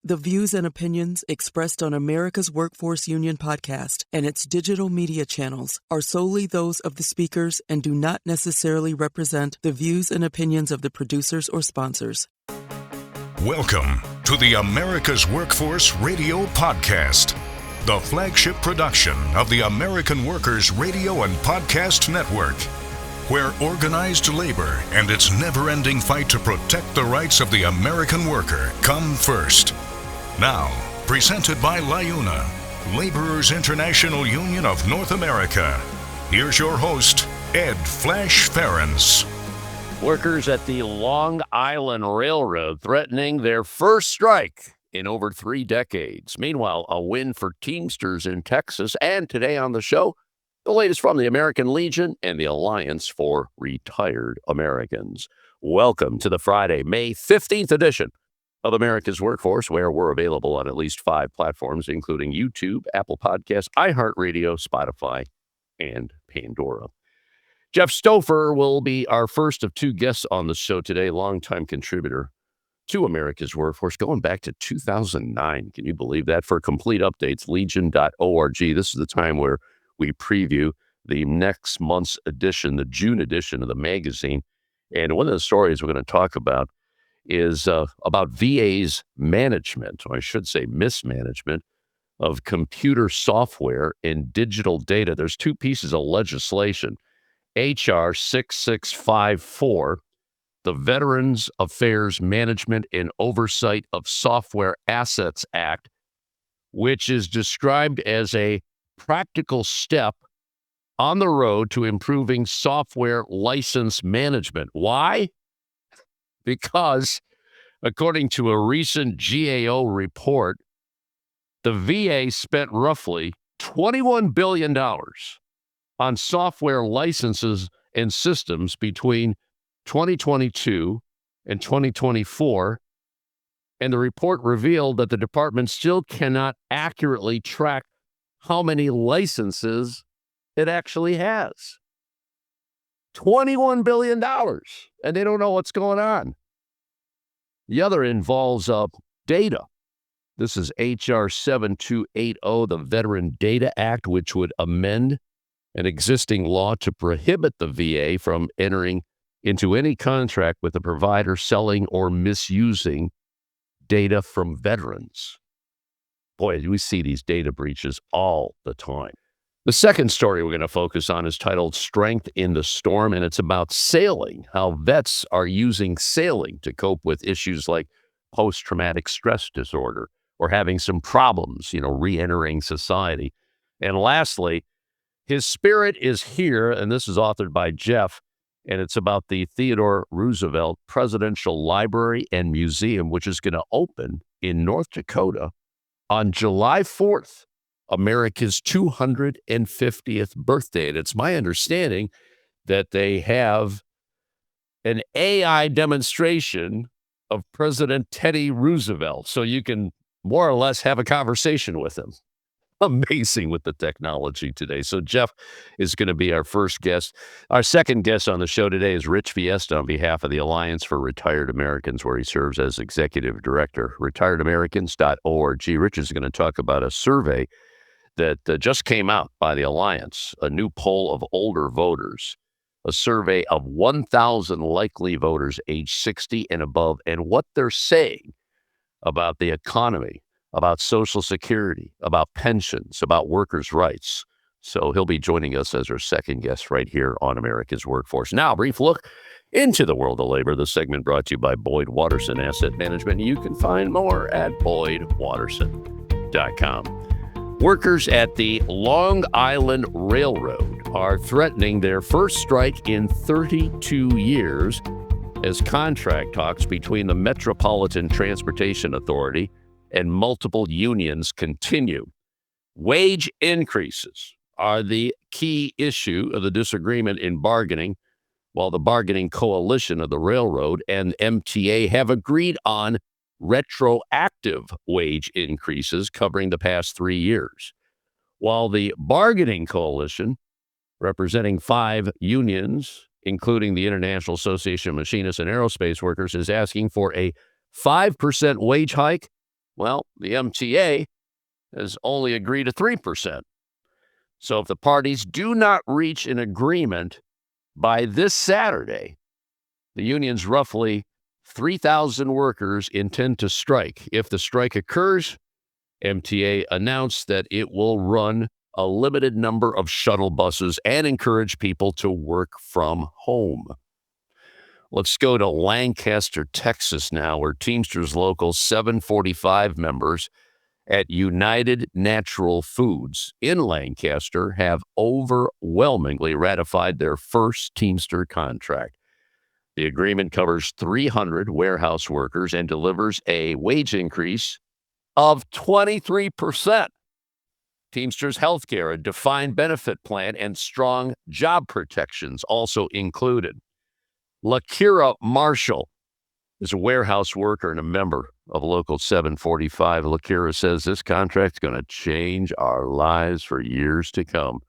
The views and opinions expressed on America's Workforce Union podcast and its digital media channels are solely those of the speakers and do not necessarily represent the views and opinions of the producers or sponsors. Welcome to the America's Workforce Radio Podcast, the flagship production of the American Workers Radio and Podcast Network, where organized labor and its never-ending fight to protect the rights of the American worker come first. Now, presented by LIUNA, Laborers International Union of North America. Here's your host, Ed Flash Ferentz. Workers at the Long Island Railroad threatening their first strike in over 3 decades. Meanwhile, a win for Teamsters in Texas. And today on the show, the latest from the American Legion and the Alliance for Retired Americans. Welcome to the Friday, May 15th edition of America's Workforce, where we're available on at least 5 platforms, including YouTube, Apple Podcasts, iHeartRadio, Spotify, and Pandora. Jeff Stoffer will be our first of 2 guests on the show today, longtime contributor to America's Workforce, going back to 2009. Can you believe that? For complete updates, legion.org. This is the time where we preview the next month's edition, the June edition of the magazine. And one of the stories we're going to talk about is about VA's management, or I should say mismanagement, of computer software and digital data. There's 2 pieces of legislation. H.R. 6654, the Veterans Affairs Management and Oversight of Software Assets Act, which is described as a practical step on the road to improving software license management. Why? Because, according to a recent GAO report, the VA spent roughly $21 billion on software licenses and systems between 2022 and 2024, and the report revealed that the department still cannot accurately track how many licenses it actually has. $21 billion, and they don't know what's going on. The other involves data. This is H.R. 7280, the Veteran Data Act, which would amend an existing law to prohibit the VA from entering into any contract with a provider selling or misusing data from veterans. Boy, we see these data breaches all the time. The second story we're going to focus on is titled Strength in the Storm, and it's about sailing, how vets are using sailing to cope with issues like post-traumatic stress disorder or having some problems, re-entering society. And lastly, His Spirit is Here, and this is authored by Jeff, and it's about the Theodore Roosevelt Presidential Library and Museum, which is going to open in North Dakota on July 4th. America's 250th birthday. And it's my understanding that they have an AI demonstration of President Teddy Roosevelt, so you can more or less have a conversation with him. Amazing with the technology today. So Jeff is going to be our first guest. Our second guest on the show today is Rich Fiesta on behalf of the Alliance for Retired Americans, where he serves as executive director, retiredamericans.org. Rich is going to talk about a survey that just came out by the Alliance, a new poll of older voters, a survey of 1,000 likely voters age 60 and above, and what they're saying about the economy, about Social Security, about pensions, about workers' rights. So he'll be joining us as our second guest right here on America's Workforce. Now, a brief look into the world of labor. The segment brought to you by Boyd Watterson Asset Management. You can find more at boydwatterson.com. Workers at the Long Island Railroad are threatening their first strike in 32 years as contract talks between the Metropolitan Transportation Authority and multiple unions continue. Wage increases are the key issue of the disagreement in bargaining, while the bargaining coalition of the railroad and MTA have agreed on retroactive wage increases covering the past 3 years, while the bargaining coalition, representing 5 unions, including the International Association of Machinists and Aerospace Workers, is asking for a 5% wage hike Well, the MTA has only agreed to 3%. So if the parties do not reach an agreement by this Saturday, the union's roughly 3,000 workers intend to strike. If the strike occurs, MTA announced that it will run a limited number of shuttle buses and encourage people to work from home. Let's go to Lancaster, Texas now, where Teamsters Local 745 members at United Natural Foods in Lancaster have overwhelmingly ratified their first Teamster contract. The agreement covers 300 warehouse workers and delivers a wage increase of 23%. Teamsters Healthcare, a defined benefit plan, and strong job protections also included. Lakira Marshall is a warehouse worker and a member of Local 745. Lakira says this contract is going to change our lives for years to come.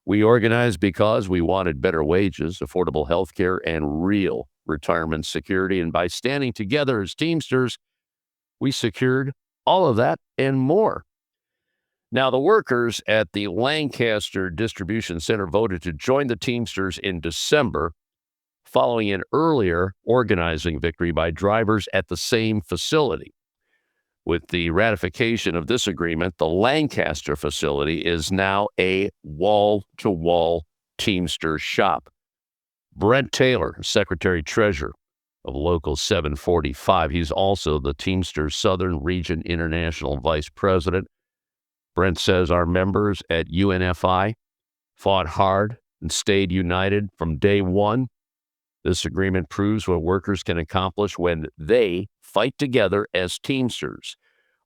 We organized because we wanted better wages, affordable health care, and real retirement security. And by standing together as Teamsters, we secured all of that and more. Now, the workers at the Lancaster Distribution Center voted to join the Teamsters in December, following an earlier organizing victory by drivers at the same facility. With the ratification of this agreement, the Lancaster facility is now a wall-to-wall Teamster shop. Brent Taylor, Secretary-Treasurer of Local 745. He's also the Teamsters Southern Region International Vice President. Brent says our members at UNFI fought hard and stayed united from day one. This agreement proves what workers can accomplish when they fight together as Teamsters.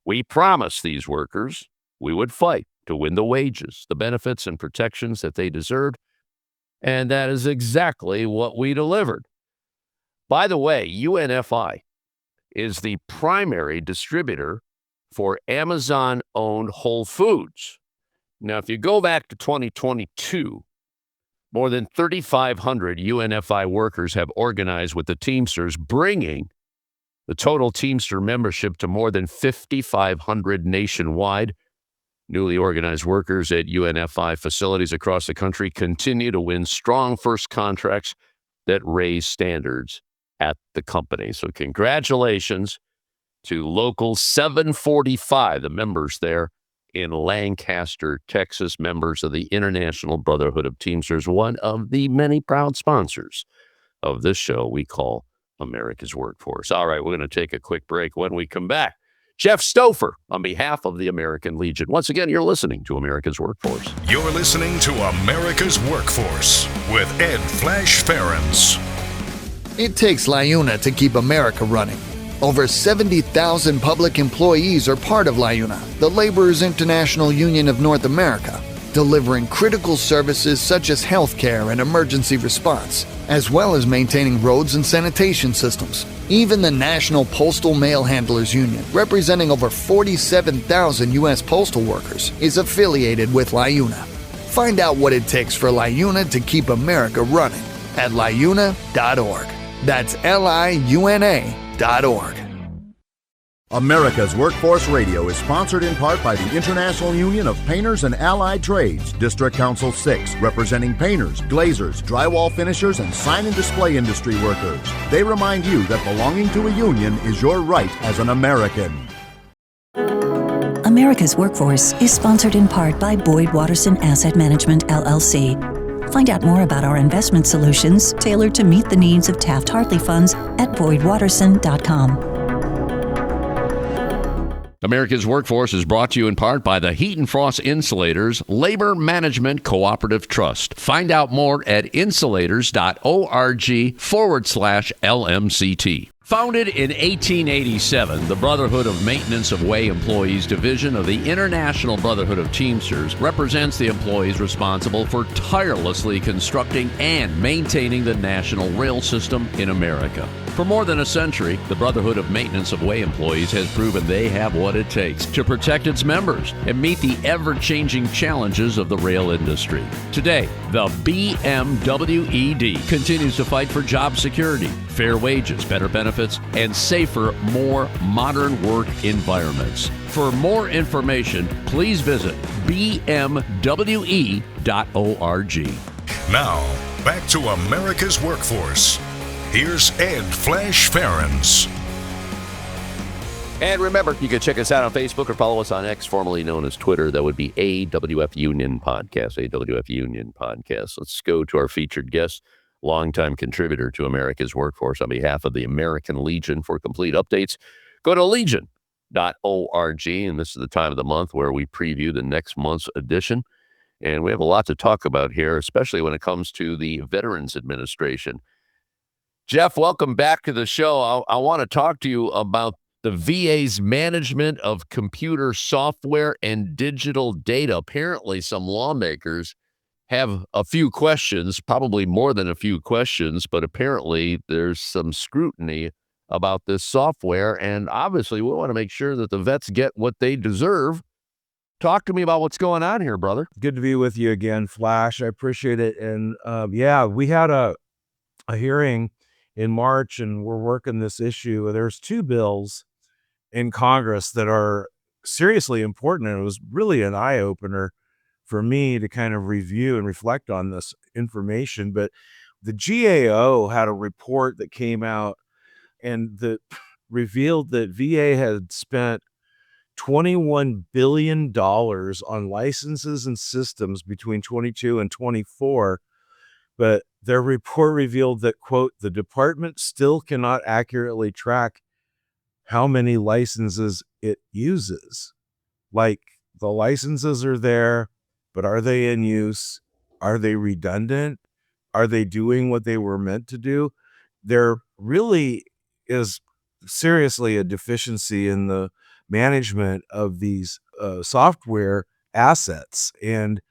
We promised these workers we would fight to win the wages, the benefits, and protections that they deserved, and that is exactly what we delivered. By the way, UNFI is the primary distributor for Amazon-owned Whole Foods. Now, if you go back to 2022, more than 3,500 UNFI workers have organized with the Teamsters, bringing the total Teamster membership to more than 5,500 nationwide. Newly organized workers at UNFI facilities across the country continue to win strong first contracts that raise standards at the company. So congratulations to Local 745, the members there in Lancaster, Texas, members of the International Brotherhood of Teamsters, one of the many proud sponsors of this show we call America's Workforce. All right, we're going to take a quick break. When we come back, Jeff Stoffer on behalf of the American Legion. Once again, you're listening to America's Workforce. You're listening to America's Workforce with Ed Flash Ferens. It takes LIUNA to keep America running. Over 70,000 public employees are part of LIUNA, the Laborers International Union of North America, delivering critical services such as healthcare and emergency response, as well as maintaining roads and sanitation systems. Even the National Postal Mail Handlers Union, representing over 47,000 U.S. postal workers, is affiliated with LIUNA. Find out what it takes for LIUNA to keep America running at liuna.org. That's liuna.org. America's Workforce Radio is sponsored in part by the International Union of Painters and Allied Trades, District Council 6, representing painters, glazers, drywall finishers, and sign and display industry workers. They remind you that belonging to a union is your right as an American. America's Workforce is sponsored in part by Boyd Watterson Asset Management, LLC. Find out more about our investment solutions tailored to meet the needs of Taft-Hartley funds at boydwatterson.com. America's Workforce is brought to you in part by the Heat and Frost Insulators Labor Management Cooperative Trust. Find out more at insulators.org/LMCT. Founded in 1887, the Brotherhood of Maintenance of Way Employees Division of the International Brotherhood of Teamsters represents the employees responsible for tirelessly constructing and maintaining the national rail system in America. For more than a century, the Brotherhood of Maintenance of Way Employees has proven they have what it takes to protect its members and meet the ever-changing challenges of the rail industry. Today, the BMWED continues to fight for job security, fair wages, better benefits, and safer, more modern work environments. For more information, please visit bmwe.org. Now, back to America's Workforce. Here's Ed Flash Ferens. And remember, you can check us out on Facebook or follow us on X, formerly known as Twitter. That would be AWF Union Podcast, AWF Union Podcast. Let's go to our featured guest, longtime contributor to America's Workforce. On behalf of the American Legion, for complete updates, go to legion.org. And this is the time of the month where we preview the next month's edition. And we have a lot to talk about here, especially when it comes to the Veterans Administration. Jeff, welcome back to the show. I want to talk to you about the VA's management of computer software and digital data. Apparently, some lawmakers have a few questions, probably more than a few questions, but apparently there's some scrutiny about this software. And obviously, we want to make sure that the vets get what they deserve. Talk to me about what's going on here, brother. Good to be with you again, Flash. I appreciate it. And we had a hearing in March, and we're working this issue. There's two bills in Congress that are seriously important, and it was really an eye-opener for me to kind of review and reflect on this information. But the GAO had a report that came out and that revealed that VA had spent $21 billion on licenses and systems between 22 and 24. But their report revealed that, quote, the department still cannot accurately track how many licenses it uses. Like, the licenses are there, but are they in use? Are they redundant? Are they doing what they were meant to do? There really is seriously a deficiency in the management of these software assets. And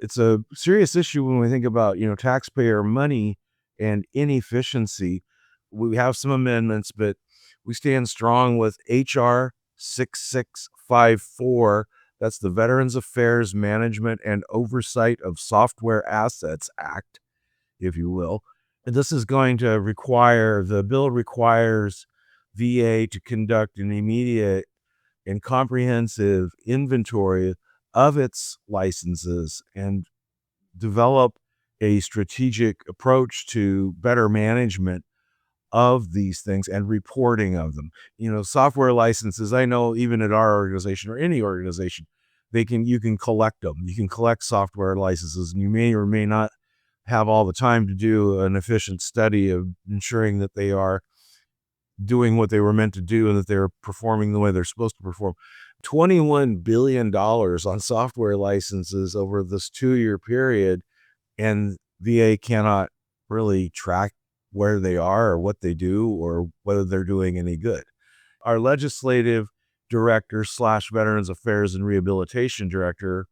it's a serious issue when we think about, taxpayer money and inefficiency. We have some amendments, but we stand strong with HR 6654. That's the Veterans Affairs Management and Oversight of Software Assets Act, if you will. And this is going to the bill requires VA to conduct an immediate and comprehensive inventory of its licenses and develop a strategic approach to better management of these things and reporting of them. Software licenses, I know even at our organization or any organization, you can collect them. You can collect software licenses, and you may or may not have all the time to do an efficient study of ensuring that they are doing what they were meant to do and that they're performing the way they're supposed to perform. $21 billion on software licenses over this 2-year period, and VA cannot really track where they are or what they do or whether they're doing any good. Our legislative director / Veterans Affairs and Rehabilitation Director,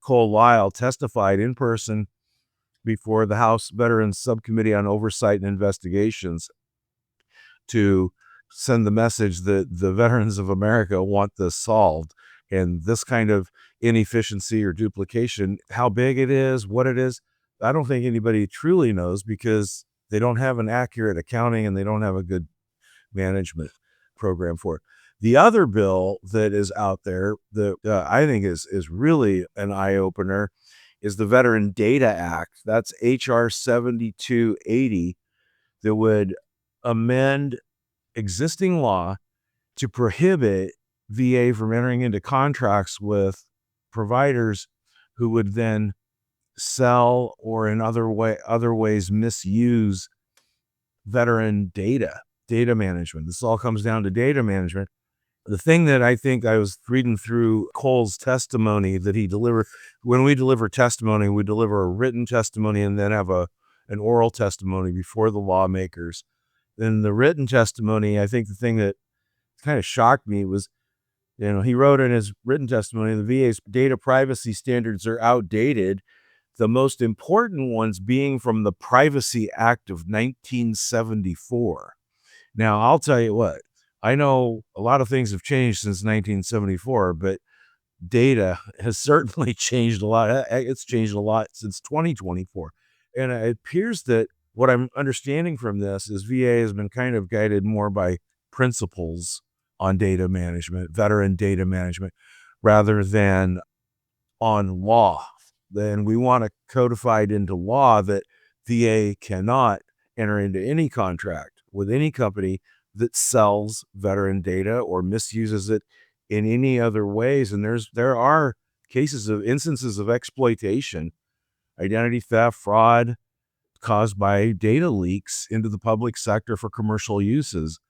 Cole Lyle, testified in person before the House Veterans Subcommittee on Oversight and Investigations to send the message that the veterans of America want this solved. And this kind of inefficiency or duplication, how big it is, what it is, I don't think anybody truly knows, because they don't have an accurate accounting and they don't have a good management program for it. The other bill that is out there that I think is really an eye-opener is the Veteran Data Act. That's HR 7280, that would amend existing law to prohibit VA from entering into contracts with providers who would then sell or in other ways misuse veteran data management. This all comes down to data management. The thing that I think, I was reading through Cole's testimony that he delivered. When we deliver testimony, we deliver a written testimony and then have an oral testimony before the lawmakers. Then the written testimony, I think the thing that kind of shocked me was, he wrote in his written testimony, the VA's data privacy standards are outdated, the most important ones being from the Privacy Act of 1974. Now, I'll tell you what, I know a lot of things have changed since 1974, but data has certainly changed a lot. It's changed a lot since 2024. And it appears that what I'm understanding from this is VA has been kind of guided more by principles on data management, veteran data management, rather than on law. Then we want to codify it into law that VA cannot enter into any contract with any company that sells veteran data or misuses it in any other ways. And there are instances of exploitation, identity theft, fraud caused by data leaks into the public sector for commercial uses.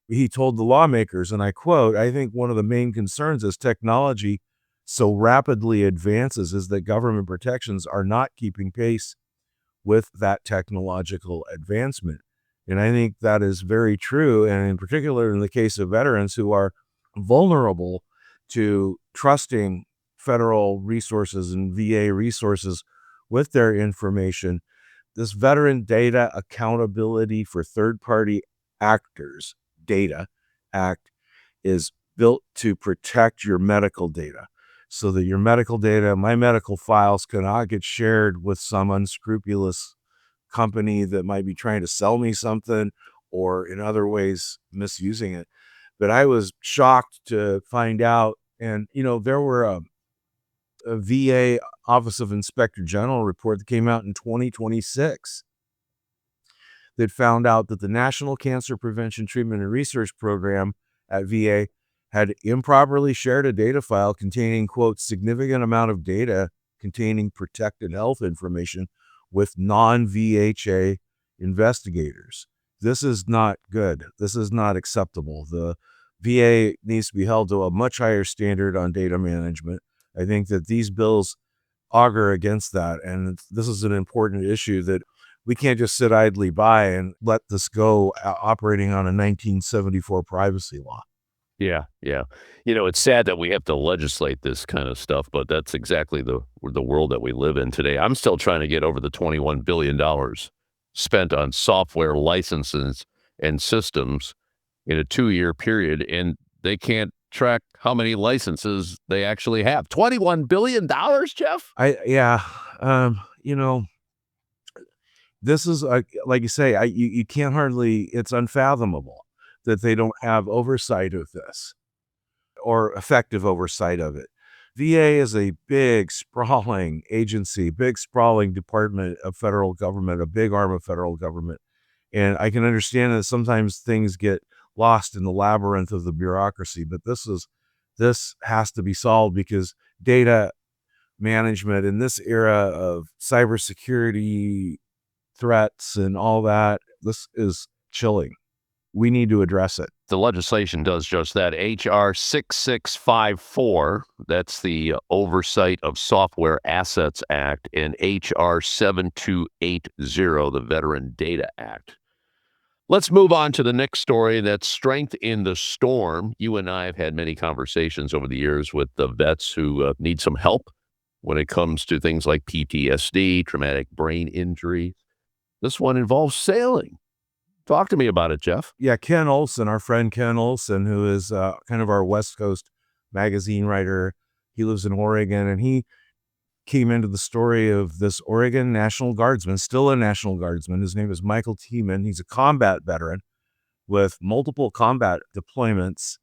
He told the lawmakers, and I quote, "I think one of the main concerns as technology so rapidly advances is that government protections are not keeping pace with that technological advancement." And I think that is very true. And in particular, in the case of veterans who are vulnerable to trusting federal resources and VA resources with their information, this Veteran Data Accountability for Third-Party Actors Data Act is built to protect your medical data so that your medical data, my medical files, cannot get shared with some unscrupulous company that might be trying to sell me something or in other ways misusing it. But I was shocked to find out, and there were a VA Office of Inspector General report that came out in 2026 that found out that the National Cancer Prevention, Treatment, and Research Program at VA had improperly shared a data file containing, quote, significant amount of data containing protected health information with non-VHA investigators. This is not good. This is not acceptable. The VA needs to be held to a much higher standard on data management. I think that these bills augur against that, and this is an important issue that we can't just sit idly by and let this go operating on a 1974 privacy law. Yeah, yeah. It's sad that we have to legislate this kind of stuff, but that's exactly the world that we live in today. I'm still trying to get over the $21 billion spent on software licenses and systems in a 2-year period, and they can't track how many licenses they actually have. $21 billion, Jeff? This is like you say, you can't hardly, it's unfathomable that they don't have oversight of this or effective oversight of it. VA is a big, sprawling agency, big, sprawling department of federal government, a big arm of federal government. And I can understand that sometimes things get lost in the labyrinth of the bureaucracy, but this has to be solved because data management in this era of cybersecurity threats and all that, this is chilling. We need to address it. The legislation does just that. H.R. 6654, that's the Oversight of Software Assets Act, and H.R. 7280, the Veteran Data Act. Let's move on to the next story. That's strength in the storm. You and I have had many conversations over the years with the vets who need some help when it comes to things like PTSD, traumatic brain injury. This one involves sailing. Talk to me about it, Jeff. Yeah, Ken Olson, our friend Ken Olson, who is kind of our West Coast magazine writer. He lives in Oregon, and he came into the story of this Oregon National Guardsman, still a National Guardsman. His name is Michael Tiemann. He's a combat veteran with multiple combat deployments.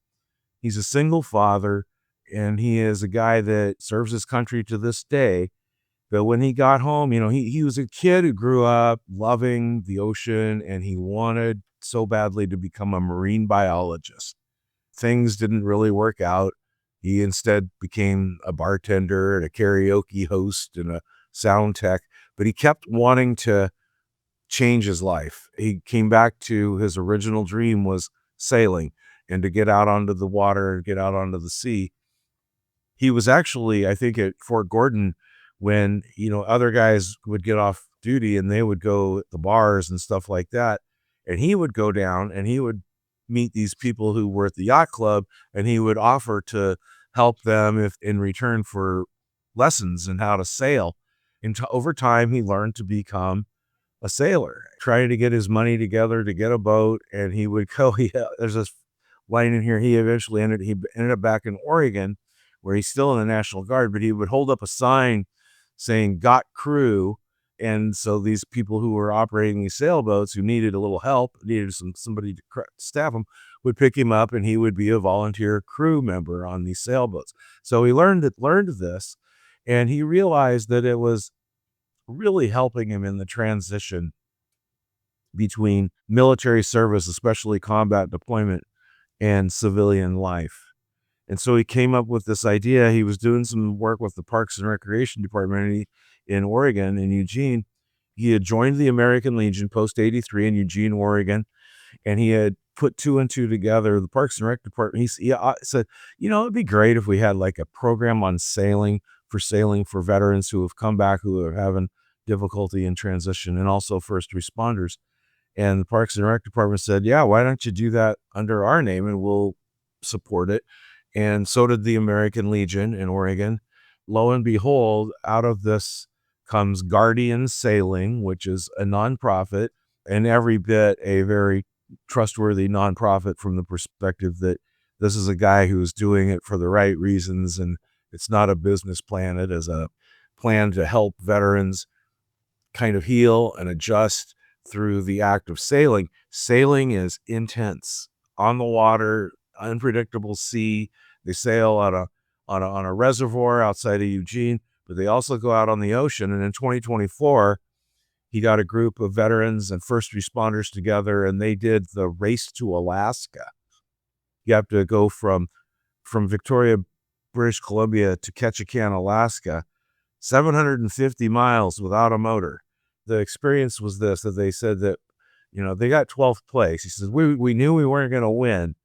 He's a single father, and he is a guy that serves his country to this day. But when he got home, he was a kid who grew up loving the ocean, and he wanted so badly to become a marine biologist. Things didn't really work out. He instead became a bartender and a karaoke host and a sound tech, but he kept wanting to change his life. He came back to his original dream was sailing and to get out onto the water and get out onto the sea. He was actually, I think, at Fort Gordon when, other guys would get off duty and they would go at the bars and stuff like that. And he would go down and he would meet these people who were at the yacht club, and he would offer to help them if in return for lessons in how to sail. And over time, he learned to become a sailor, trying to get his money together to get a boat. And he would go, there's this line in here. He ended up back in Oregon, where he's still in the National Guard, but he would hold up a sign saying "Got Crew," And so these people who were operating these sailboats, who needed a little help, needed somebody to staff them, would pick him up, and he would be a volunteer crew member on these sailboats. So he learned this, and he realized that it was really helping him in the transition between military service, especially combat deployment, and civilian life. And so he came up with this idea. He was doing some work with the Parks and Recreation Department in Oregon, in Eugene. He had joined the American Legion post 83 in Eugene, Oregon, and he had put two and two together. The Parks and Rec Department, he said, it'd be great if we had like a program on sailing for veterans who have come back, who are having difficulty in transition, and also first responders. And the Parks and Rec Department said, yeah, why don't you do that under our name and we'll support it. And so did the American Legion in Oregon. Lo and behold, out of this comes Guardian Sailing, which is a nonprofit, and every bit a very trustworthy nonprofit from the perspective that this is a guy who's doing it for the right reasons, and it's not a business plan. It is a plan to help veterans kind of heal and adjust through the act of sailing. Sailing is intense, on the water, unpredictable sea. They sail on a reservoir outside of Eugene, but they also go out on the ocean. And in 2024, he got a group of veterans and first responders together, and they did the Race to Alaska. You have to go from Victoria, British Columbia to Ketchikan, Alaska, 750 miles without a motor. The experience was this, that they said that, they got 12th place. He says, we knew we weren't going to win,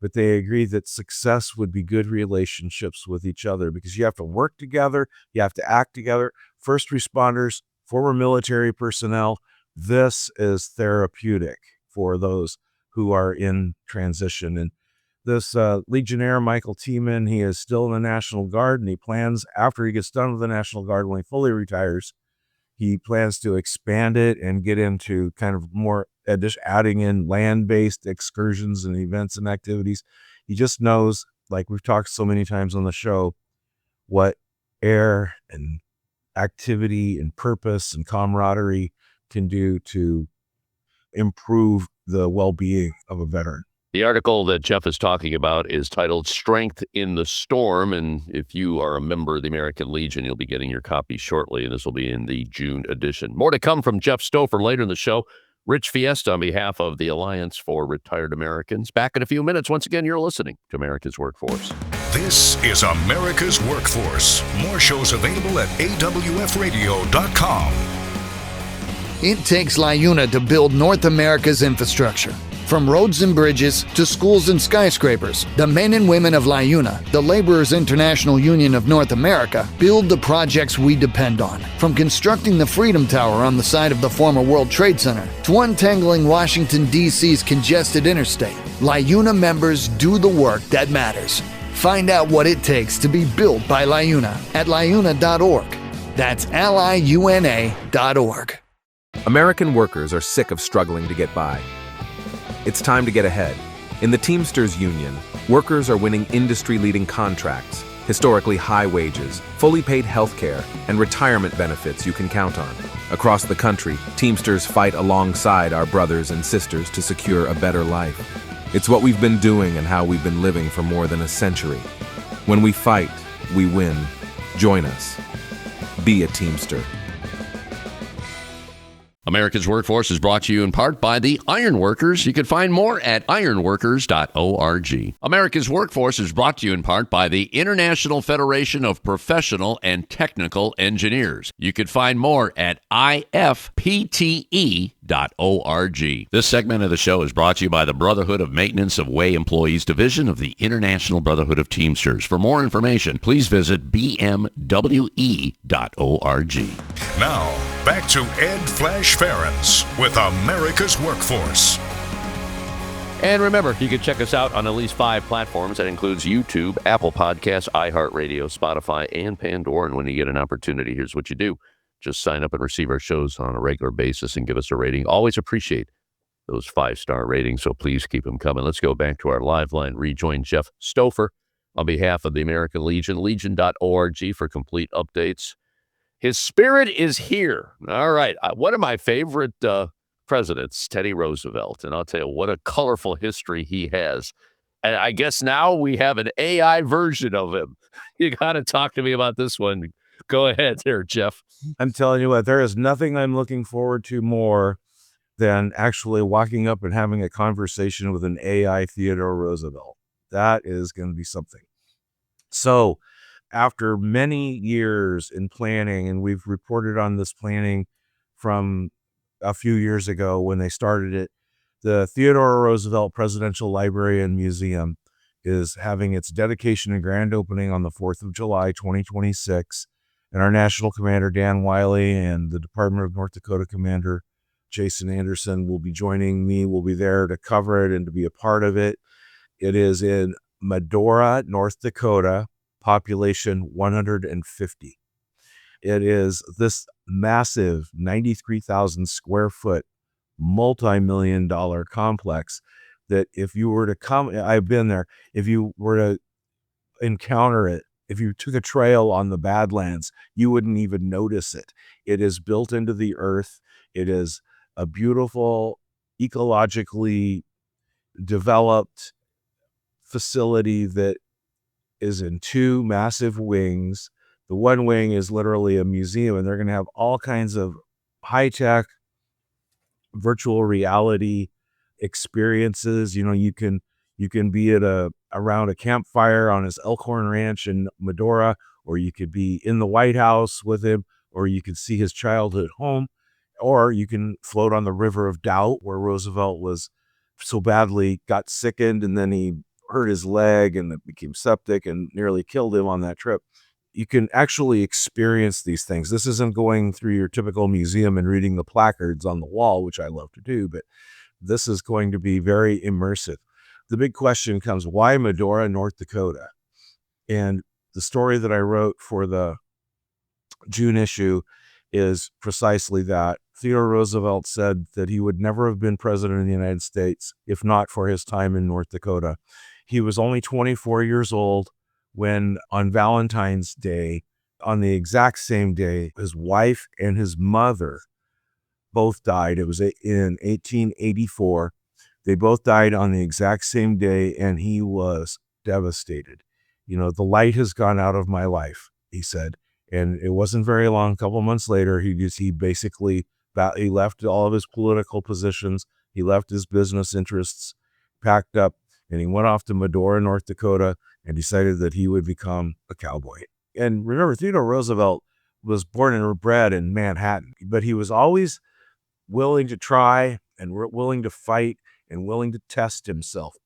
but they agreed that success would be good relationships with each other, because you have to work together, you have to act together. First responders, former military personnel, this is therapeutic for those who are in transition. And this Legionnaire, Michael Tiemann, he is still in the National Guard, and he plans, after he gets done with the National Guard, when he fully retires, he plans to expand it and get into kind of more, just adding in land-based excursions and events and activities. He just knows, like we've talked so many times on the show, what air and activity and purpose and camaraderie can do to improve the well-being of a veteran. The article that Jeff is talking about is titled Strength in the Storm, and if you are a member of the American Legion, you'll be getting your copy shortly, and this will be in the June edition. More to come from Jeff Stoffer later in the show. Rich Fiesta on behalf of the Alliance for Retired Americans. Back in a few minutes. Once again, you're listening to America's Workforce. This is America's Workforce. More shows available at awfradio.com. It takes LIUNA to build North America's infrastructure. From roads and bridges to schools and skyscrapers, the men and women of LIUNA, the Laborers International Union of North America, build the projects we depend on. From constructing the Freedom Tower on the site of the former World Trade Center to untangling Washington, D.C.'s congested interstate, LIUNA members do the work that matters. Find out what it takes to be built by LIUNA at liuna.org. That's liuna.org. American workers are sick of struggling to get by. It's time to get ahead. In the Teamsters Union, workers are winning industry-leading contracts, historically high wages, fully paid health care, and retirement benefits you can count on. Across the country, Teamsters fight alongside our brothers and sisters to secure a better life. It's what we've been doing and how we've been living for more than a century. When we fight, we win. Join us. Be a Teamster. America's Workforce is brought to you in part by the Iron Workers. You can find more at ironworkers.org. America's Workforce is brought to you in part by the International Federation of Professional and Technical Engineers. You can find more at ifpte.org. This segment of the show is brought to you by the Brotherhood of Maintenance of Way Employees Division of the International Brotherhood of Teamsters. For more information, please visit bmwe.org. Now, back to Ed Flash Ferens with America's Workforce. And remember, you can check us out on at least 5 platforms. That includes YouTube, Apple Podcasts, iHeartRadio, Spotify, and Pandora. And when you get an opportunity, here's what you do. Just sign up and receive our shows on a regular basis and give us a rating. Always appreciate those 5-star ratings, so please keep them coming. Let's go back to our live line. Rejoin Jeff Stoffer on behalf of the American Legion, legion.org for complete updates. His spirit is here. All right. One of my favorite presidents, Teddy Roosevelt. And I'll tell you, what a colorful history he has. And I guess now we have an AI version of him. You got to talk to me about this one. Go ahead there, Jeff. I'm telling you what, there is nothing I'm looking forward to more than actually walking up and having a conversation with an AI Theodore Roosevelt. That is going to be something. So after many years in planning, and we've reported on this planning from a few years ago when they started it, the Theodore Roosevelt Presidential Library and Museum is having its dedication and grand opening on the 4th of July, 2026. And our National Commander, Dan Wiley, and the Department of North Dakota Commander, Jason Anderson, will be joining me. We'll be there to cover it and to be a part of it. It is in Medora, North Dakota, population 150. It is this massive 93,000 square foot, multi-million-dollar complex that if you were to come, I've been there, if you were to encounter it, if you took a trail on the Badlands, you wouldn't even notice it. It is built into the earth. It is a beautiful, ecologically developed facility that is in two massive wings. The one wing is literally a museum, and they're going to have all kinds of high-tech virtual reality experiences. You know, you can be at around a campfire on his Elkhorn Ranch in Medora, or you could be in the White House with him, or you could see his childhood home, or you can float on the River of Doubt, where Roosevelt was so badly got sickened, and then he hurt his leg and it became septic and nearly killed him on that trip. You can actually experience these things. This isn't going through your typical museum and reading the placards on the wall, which I love to do, but this is going to be very immersive. The big question comes, why Medora, North Dakota? And the story that I wrote for the June issue is precisely that. Theodore Roosevelt said that he would never have been president of the United States if not for his time in North Dakota. He was only 24 years old when on Valentine's Day, on the exact same day, his wife and his mother both died. It was in 1884. They both died on the exact same day, and he was devastated. You know, the light has gone out of my life, he said. And it wasn't very long. A couple of months later, he basically left all of his political positions. He left his business interests, packed up, and he went off to Medora, North Dakota, and decided that he would become a cowboy. And remember, Theodore Roosevelt was born and bred in Manhattan, but he was always willing to try and willing to fight and willing to test himself.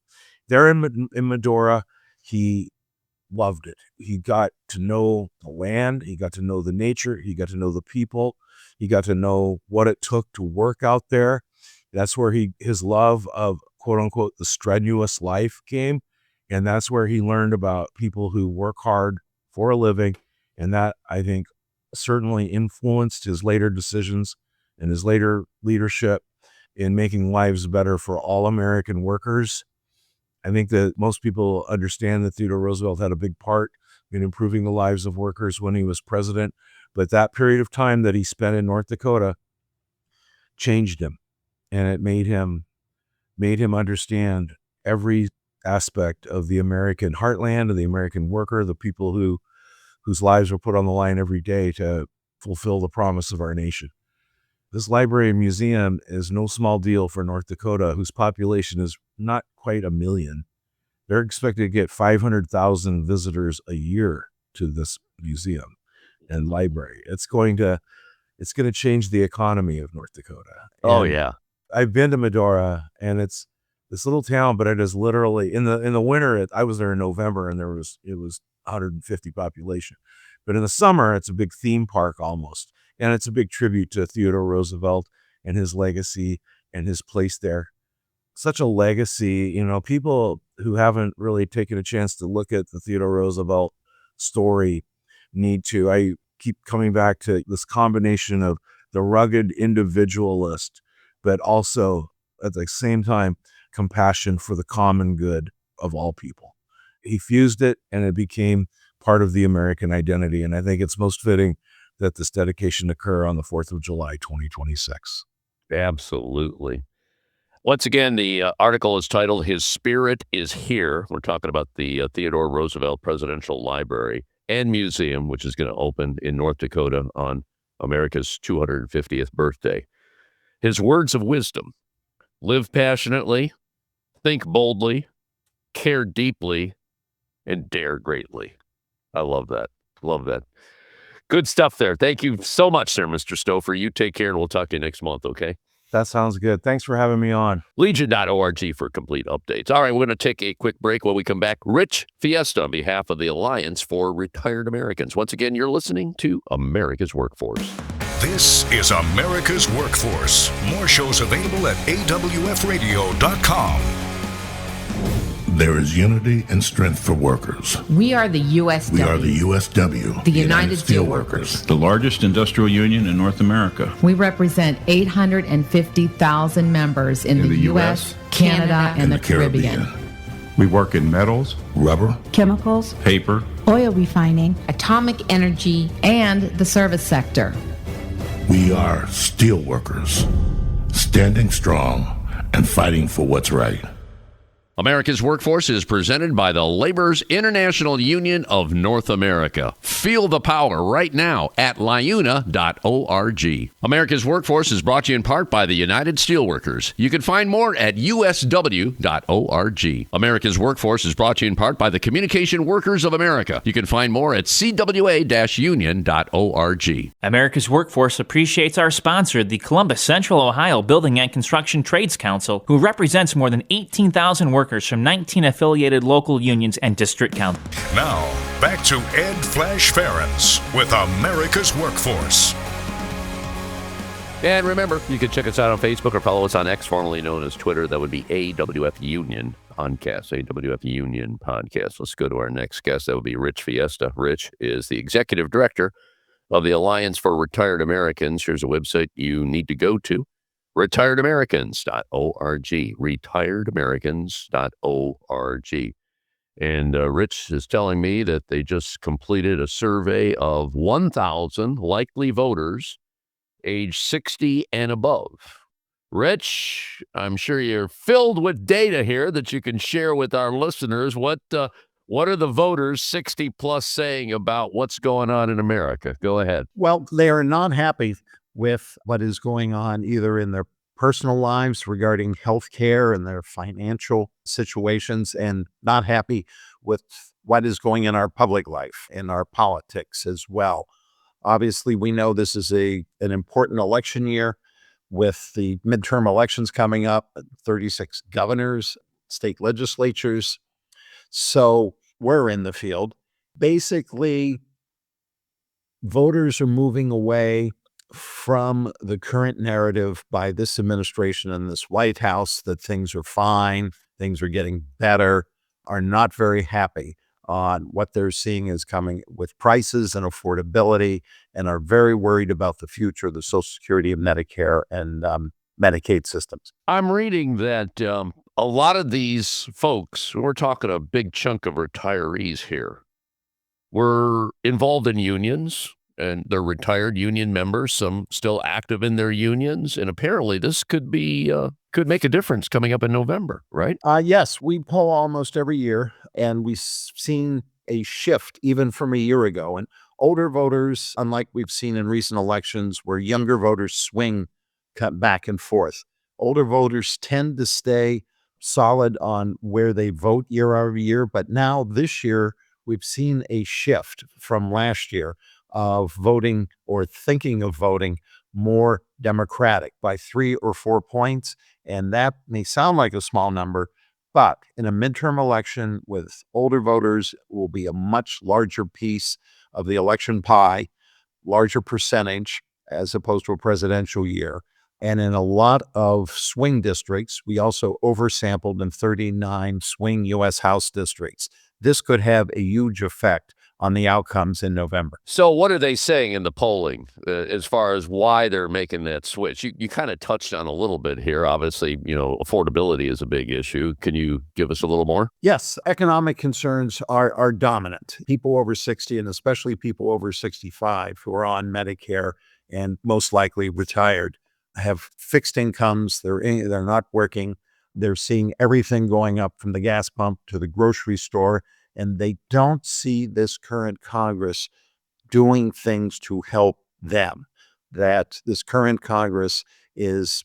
There in Medora, he loved it. He got to know the land. He got to know the nature. He got to know the people. He got to know what it took to work out there. That's where his love of, quote unquote, the strenuous life came. And that's where he learned about people who work hard for a living. And that, I think, certainly influenced his later decisions and his later leadership in making lives better for all American workers. I think that most people understand that Theodore Roosevelt had a big part in improving the lives of workers when he was president. But that period of time that he spent in North Dakota changed him. And it made him understand every aspect of the American heartland, of the American worker, the people whose lives were put on the line every day to fulfill the promise of our nation. This library and museum is no small deal for North Dakota, whose population is not quite 1 million. They're expected to get 500,000 visitors a year to this museum and library. It's going to change the economy of North Dakota. Oh, yeah. I've been to Medora, and it's this little town, but it is literally in the winter. I was there in November, and it was 150 population. But in the summer, it's a big theme park almost, and it's a big tribute to Theodore Roosevelt and his legacy and his place there. Such a legacy, you know, people who haven't really taken a chance to look at the Theodore Roosevelt story need to. I keep coming back to this combination of the rugged individualist, but also at the same time, compassion for the common good of all people. He fused it, and it became part of the American identity. And I think it's most fitting that this dedication occur on the 4th of July, 2026. Absolutely. Once again, the article is titled, His Spirit is Here. We're talking about the Theodore Roosevelt Presidential Library and Museum, which is going to open in North Dakota on America's 250th birthday. His words of wisdom: live passionately, think boldly, care deeply, and dare greatly. I love that. Love that. Good stuff there. Thank you so much, sir, Mr. Stoffer. You take care, and we'll talk to you next month, okay? That sounds good. Thanks for having me on. Legion.org for complete updates. All right, we're going to take a quick break. When we come back, Rich Fiesta on behalf of the Alliance for Retired Americans. Once again, you're listening to America's Workforce. This is America's Workforce. More shows available at awfradio.com. There is unity and strength for workers. We are the USW. We are the USW. The United Steelworkers. The largest industrial union in North America. We represent 850,000 members in the U.S., Canada, and the Caribbean. We work in metals, rubber, chemicals, paper, oil refining, atomic energy, and the service sector. We are steelworkers, standing strong and fighting for what's right. America's Workforce is presented by the Laborers International Union of North America. Feel the power right now at liuna.org. America's Workforce is brought to you in part by the United Steelworkers. You can find more at usw.org. America's Workforce is brought to you in part by the Communication Workers of America. You can find more at cwa-union.org. America's Workforce appreciates our sponsor, the Columbus Central Ohio Building and Construction Trades Council, who represents more than 18,000 workers from 19 affiliated local unions and district councils. Now, back to Ed Flash Ferens with America's Workforce. And remember, you can check us out on Facebook or follow us on X, formerly known as Twitter. That would be AWF Union Podcast, AWF Union Podcast. Let's go to our next guest. That would be Rich Fiesta. Rich is the Executive Director of the Alliance for Retired Americans. Here's a website you need to go to: retiredamericans.org, retiredamericans.org. And Rich is telling me that they just completed a survey of 1,000 likely voters age 60 and above. Rich, I'm sure you're filled with data here that you can share with our listeners. What are the voters 60 plus saying about what's going on in America? Go ahead. Well, they are not happy with what is going on either in their personal lives regarding health care and their financial situations, and not happy with what is going in our public life and our politics as well. Obviously, we know this is an important election year with the midterm elections coming up, 36 governors, state legislatures. So we're in the field. Basically, voters are moving away from the current narrative by this administration and this White House that things are fine, things are getting better, are not very happy on what they're seeing is coming with prices and affordability, and are very worried about the future of the Social Security and Medicare and Medicaid systems. I'm reading that a lot of these folks, we're talking a big chunk of retirees here, were involved in unions, and they're retired union members, some still active in their unions. And apparently this could make a difference coming up in November, right? Yes, we poll almost every year, and we've seen a shift even from a year ago. And older voters, unlike we've seen in recent elections where younger voters swing back and forth, older voters tend to stay solid on where they vote year over year. But now this year, we've seen a shift from last year of voting or thinking of voting more Democratic by 3 or 4 points. And that may sound like a small number, but in a midterm election with older voters will be a much larger piece of the election pie, larger percentage as opposed to a presidential year. And in a lot of swing districts, we also oversampled in 39 swing U.S. House districts. This could have a huge effect on the outcomes in November. So what are they saying in the polling as far as why they're making that switch? You kind of touched on a little bit here. Obviously, affordability is a big issue. Can you give us a little more? Yes, economic concerns are dominant. People over 60, and especially people over 65 who are on Medicare and most likely retired, have fixed incomes. They're not working. They're seeing everything going up from the gas pump to the grocery store, and they don't see this current Congress doing things to help them. That this current Congress is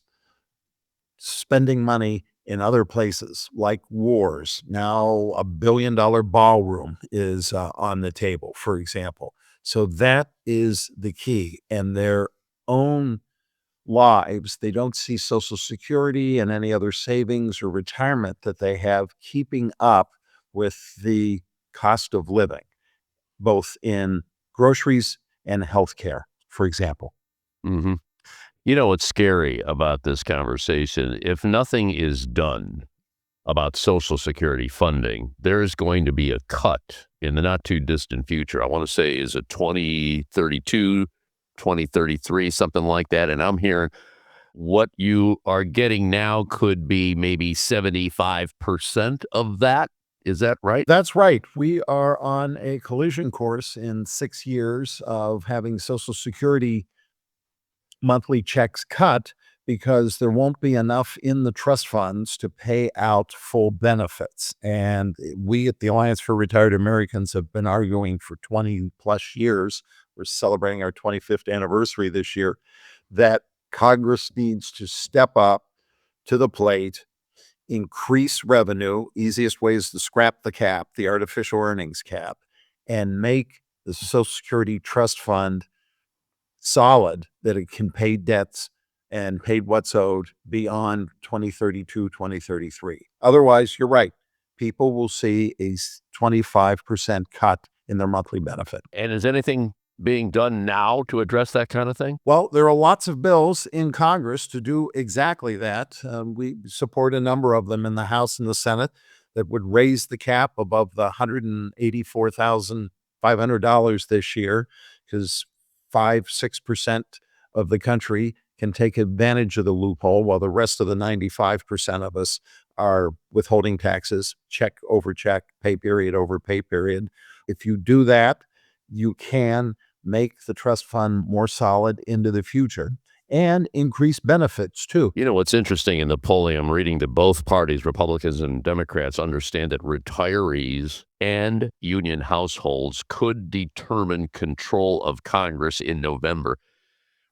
spending money in other places like wars. Now, $1 billion ballroom is on the table, for example. So that is the key. And their own lives, they don't see Social Security and any other savings or retirement that they have keeping up with the cost of living, both in groceries and healthcare, for example. Mm-hmm. What's scary about this conversation? If nothing is done about Social Security funding, there's going to be a cut in the not too distant future. I want to say, is it 2032, 2033, something like that? And I'm hearing what you are getting now could be maybe 75% of that. Is that right? That's right. We are on a collision course in 6 years of having Social Security monthly checks cut because there won't be enough in the trust funds to pay out full benefits. And we at the Alliance for Retired Americans have been arguing for 20 plus years. We're celebrating our 25th anniversary this year, that Congress needs to step up to the plate, increase revenue. Easiest way is to scrap the cap, the artificial earnings cap, and make the Social Security Trust Fund solid, that it can pay debts and pay what's owed beyond 2032, 2033. Otherwise, you're right. People will see a 25% cut in their monthly benefit. And is anything being done now to address that kind of thing? Well, there are lots of bills in Congress to do exactly that. We support a number of them in the House and the Senate that would raise the cap above the $184,500 this year, because 5-6% of the country can take advantage of the loophole, while the rest of the 95% of us are withholding taxes, check over check, pay period over pay period. If you do that, you can make the trust fund more solid into the future and increase benefits too. What's interesting in the polling, I'm reading that both parties, Republicans and Democrats, understand that retirees and union households could determine control of Congress in November.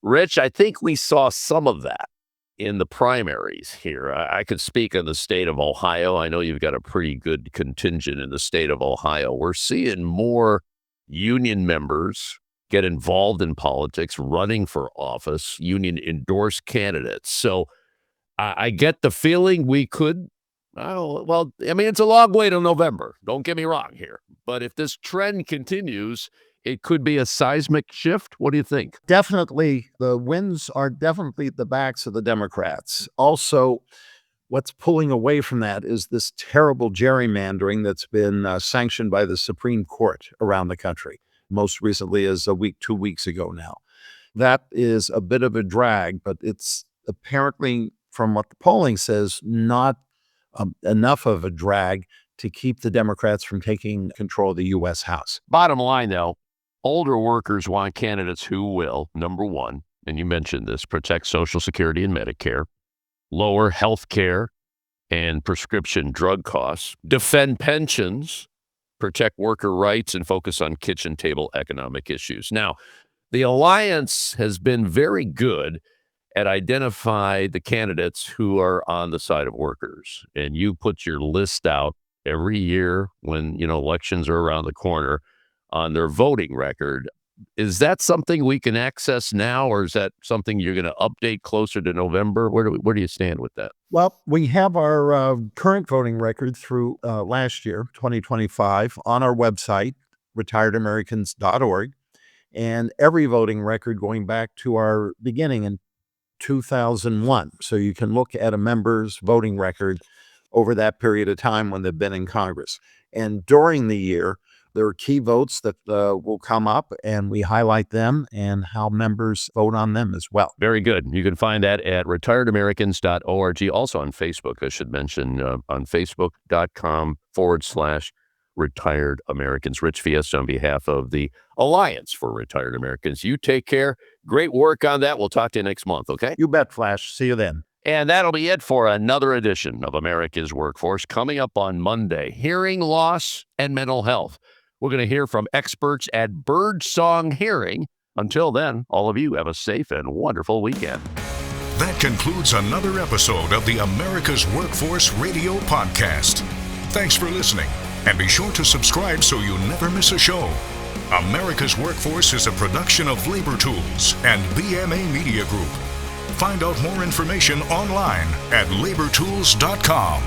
Rich, I think we saw some of that in the primaries here. I could speak on the state of Ohio. I know you've got a pretty good contingent in the state of Ohio. We're seeing more union members get involved in politics, running for office, union-endorsed candidates. So I get the feeling we could, it's a long way till November. Don't get me wrong here. But if this trend continues, it could be a seismic shift. What do you think? Definitely. The winds are definitely at the backs of the Democrats. Also, what's pulling away from that is this terrible gerrymandering that's been sanctioned by the Supreme Court around the country. Most recently is 2 weeks ago now. That is a bit of a drag, but it's apparently, from what the polling says, not enough of a drag to keep the Democrats from taking control of the U.S. House. Bottom line, though, older workers want candidates who will, number one, and you mentioned this, protect Social Security and Medicare, lower health care and prescription drug costs, defend pensions, protect worker rights, and focus on kitchen table economic issues. Now, the Alliance has been very good at identifying the candidates who are on the side of workers. And you put your list out every year when, elections are around the corner on their voting record. Is that something we can access now, or is that something you're going to update closer to November? Where do you stand with that? Well, we have our current voting record through last year, 2025, on our website, retiredamericans.org, and every voting record going back to our beginning in 2001. So you can look at a member's voting record over that period of time when they've been in Congress. And during the year, There are key votes that will come up, and we highlight them and how members vote on them as well. Very good. You can find that at retiredamericans.org. Also on Facebook, I should mention, on facebook.com/Retired Americans. Rich Fiesta on behalf of the Alliance for Retired Americans. You take care. Great work on that. We'll talk to you next month, okay? You bet, Flash. See you then. And that'll be it for another edition of America's Workforce. Coming up on Monday, hearing loss and mental health. We're going to hear from experts at Birdsong Hearing. Until then, all of you have a safe and wonderful weekend. That concludes another episode of the America's Workforce Radio Podcast. Thanks for listening, and be sure to subscribe so you never miss a show. America's Workforce is a production of Labor Tools and BMA Media Group. Find out more information online at labortools.com.